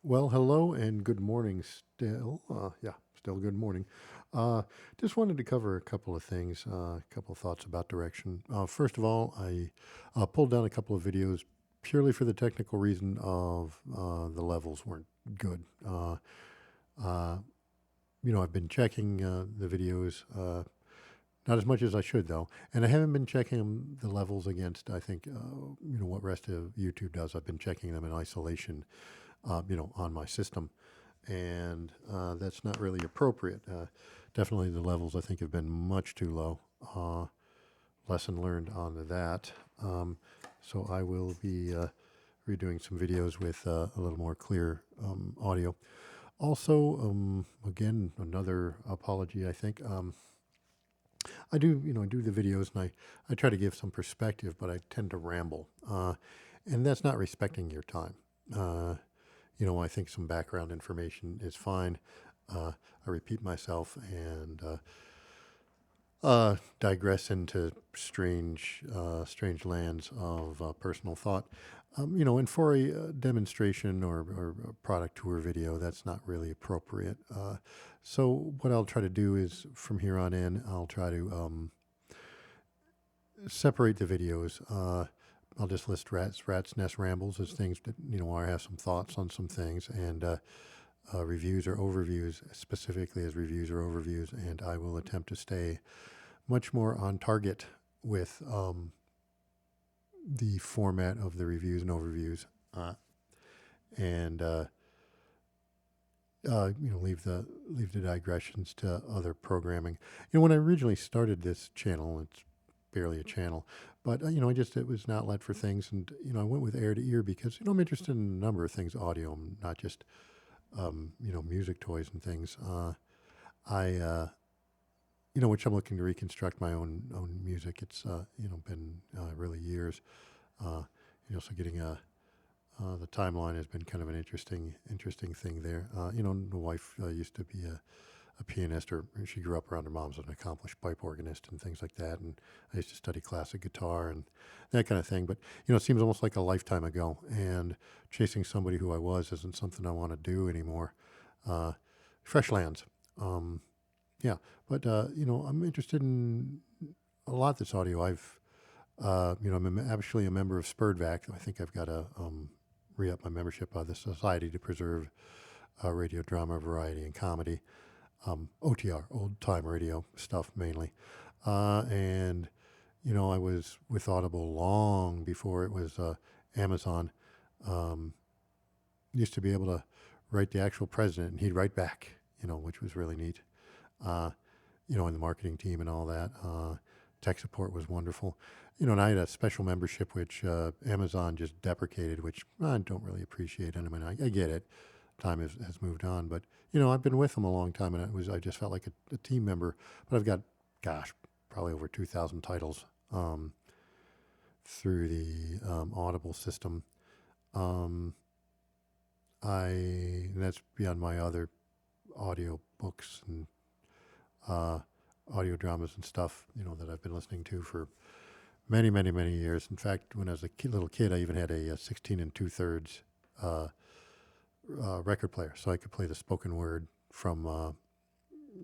Well, hello and good morning still. Still good morning. Uh, just wanted to cover a couple of things, a couple of thoughts about direction. First of all, I pulled down a couple of videos purely for the technical reason of the levels weren't good. Uh, I've been checking the videos, not as much as I should though, and I haven't been checking the levels against, I think, what rest of YouTube does. I've been checking them in isolation, on my system, and that's not really appropriate. Definitely, the levels I think have been much too low. Lesson learned on that. So I will be redoing some videos with a little more clear audio. Also, again, another apology. I think I do the videos and I try to give some perspective, but I tend to ramble, and that's not respecting your time. I think some background information is fine. I repeat myself and digress into strange lands of personal thought. And for a demonstration or a product tour video, that's not really appropriate. So what I'll try to do is from here on in, I'll try to separate the videos. I'll just list rats, nest rambles as things that, where I have some thoughts on some things, and reviews or overviews, specifically as reviews or overviews, and I will attempt to stay much more on target with the format of the reviews and overviews, and leave the digressions to other programming. When I originally started this channel, it's barely a channel, but it was an outlet for things, and I went with ear to ear because I'm interested in a number of things audio, not just music toys and things. I which I'm looking to reconstruct my own music. It's been really years. So getting the timeline has been kind of an interesting thing there. The wife used to be a pianist, or she grew up around her mom's an accomplished pipe organist and things like that. And I used to study classic guitar and that kind of thing. But it seems almost like a lifetime ago. And chasing somebody who I was isn't something I want to do anymore. Fresh lands. Yeah, but I'm interested in a lot that's audio. I'm actually a member of SPURDVAC. I think I've got to re-up my membership of the Society to Preserve Radio Drama, Variety, and Comedy. OTR, old time radio stuff mainly. And I was with Audible long before it was Amazon. Um, Used to be able to write the actual president, and he'd write back. Which was really neat. Uh, and the marketing team and all that. Tech support was wonderful. And I had a special membership which Amazon just deprecated, which I don't really appreciate. And I mean, I get it. Time has moved on, but I've been with them a long time, and I just felt like a team member. But I've got, gosh, probably over 2,000 titles through the Audible system. Um, and that's beyond my other audio books and uh, audio dramas and stuff, that I've been listening to for many, many, many years. In fact, when I was a little kid, I even had a 16 and 2/3 record player, so I could play the spoken word from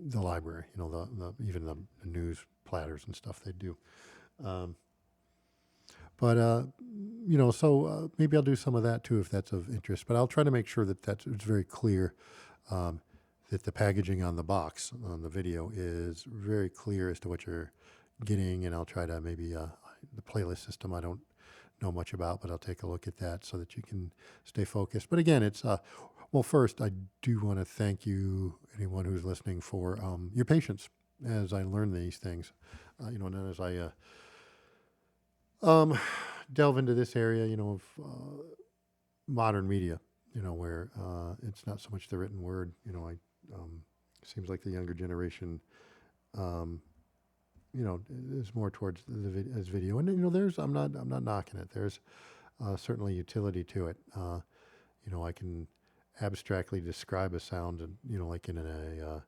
the library. Even the news platters and stuff they do. Um, but maybe I'll do some of that too if that's of interest. But I'll try to make sure that it's very clear. Um, that the packaging on the box on the video is very clear as to what you're getting, and I'll try to maybe the playlist system I don't know much about, but I'll take a look at that so that you can stay focused. But again, it's well, first I do want to thank you, anyone who's listening, for your patience as I learn these things, and then as I um, delve into this area, of modern media, where it's not so much the written word. Seems like the younger generation, um, is more towards as video. And I'm not knocking it. There's certainly utility to it. I can abstractly describe a sound, and like in a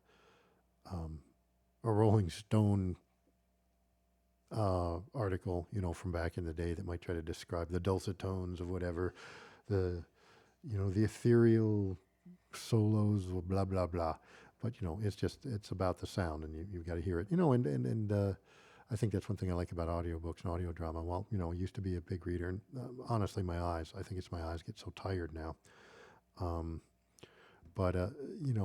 Rolling Stone article, from back in the day that might try to describe the dulcet tones of whatever the the ethereal solos, blah blah blah. But it's about the sound, and you've got to hear it. I think that's one thing I like about audiobooks and audio drama. Well, I used to be a big reader, and honestly, my eyes. I think it's my eyes get so tired now. Um, but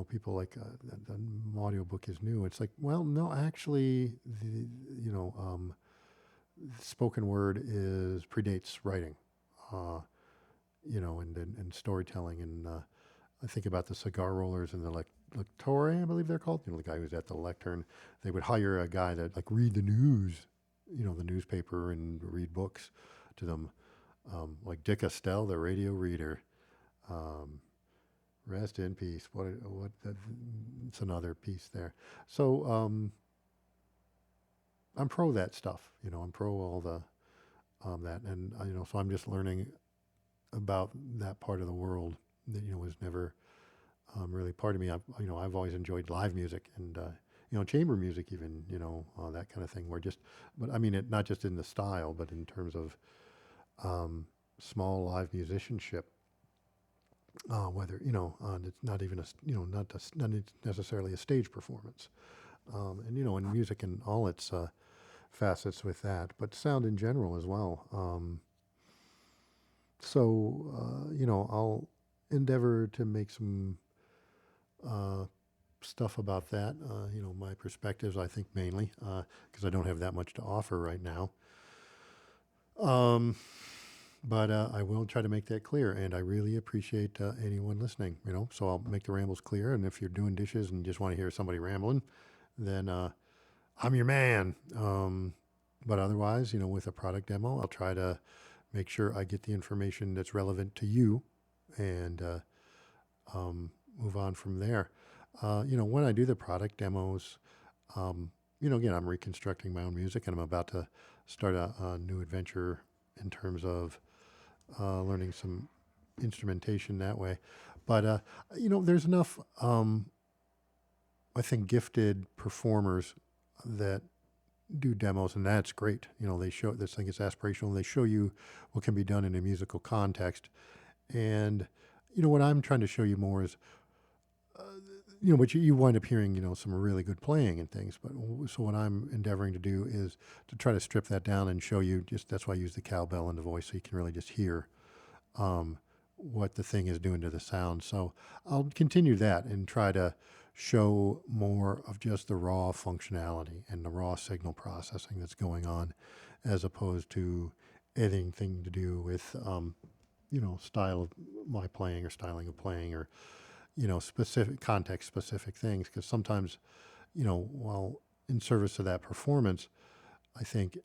people like the audiobook is new. It's like, well, no, actually, you know, um, spoken word is predates writing. Uh, and storytelling, and I think about the cigar rollers and the lectore, I believe they're called. The guy who's at the lectern. They would hire a guy that read the news, the newspaper, and read books to them, like Dick Estelle, the radio reader. Um, Rest in peace. What? It's another piece there. So I'm pro that stuff. I'm pro all the that, and so I'm just learning about that part of the world that was never really part of me. I've always enjoyed live music and chamber music, even that kind of thing. But I mean, not just in the style, but in terms of small live musicianship. Whether it's not even not necessarily a stage performance, and music and all its facets with that, but sound in general as well. I'll endeavor to make some uh, stuff about that. My perspectives, I think, mainly because I don't have that much to offer right now. Um, but I will try to make that clear, and I really appreciate anyone listening. So I'll make the rambles clear, and if you're doing dishes and just want to hear somebody rambling, then I'm your man. But otherwise, with a product demo, I'll try to make sure I get the information that's relevant to you, and move on from there. When I do the product demos, again, I'm reconstructing my own music, and I'm about to start a new adventure in terms of learning some instrumentation that way. But there's enough, I think, gifted performers that do demos, and that's great. They show this thing is aspirational. They show you what can be done in a musical context, and what I'm trying to show you more is, but you wind up hearing some really good playing and things. But so what I'm endeavoring to do is to try to strip that down and show you. Just that's why I use the cowbell and the voice, so you can really just hear what the thing is doing to the sound. So I'll continue that and try to show more of just the raw functionality and the raw signal processing that's going on, as opposed to anything to do with style of my playing or styling of playing, or specific context specific things. Because sometimes while in service of that performance, I think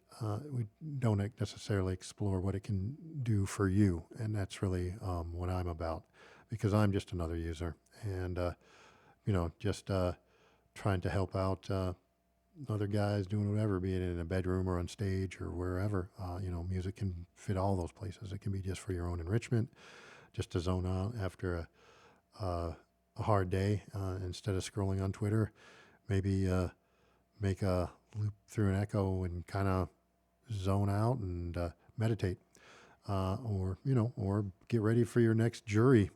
we don't necessarily explore what it can do for you, and that's really what I'm about, because I'm just another user, and just trying to help out other guys doing whatever, be it in a bedroom or on stage or wherever. Music can fit all those places. It can be just for your own enrichment, just to zone out after a hard day, instead of scrolling on Twitter. Maybe make a loop through an echo and kind of zone out and meditate, or get ready for your next jury,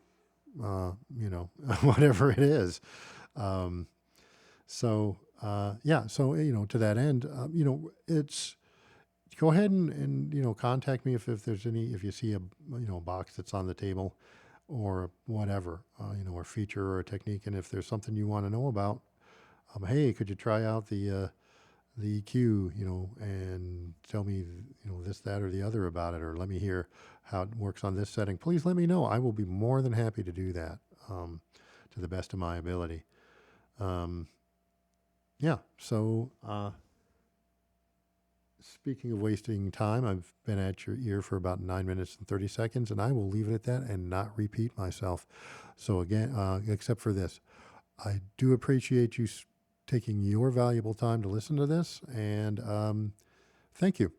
whatever it is. Um, so to that end, it's go ahead and contact me if if you see a box that's on the table, or whatever, or feature or a technique, and if there's something you want to know about, hey, could you try out the EQ, and tell me, this, that, or the other about it, or let me hear how it works on this setting. Please let me know. I will be more than happy to do that, to the best of my ability. Yeah. So, speaking of wasting time, I've been at your ear for about 9 minutes and 30 seconds, and I will leave it at that and not repeat myself. So again, except for this, I do appreciate you taking your valuable time to listen to this, and thank you.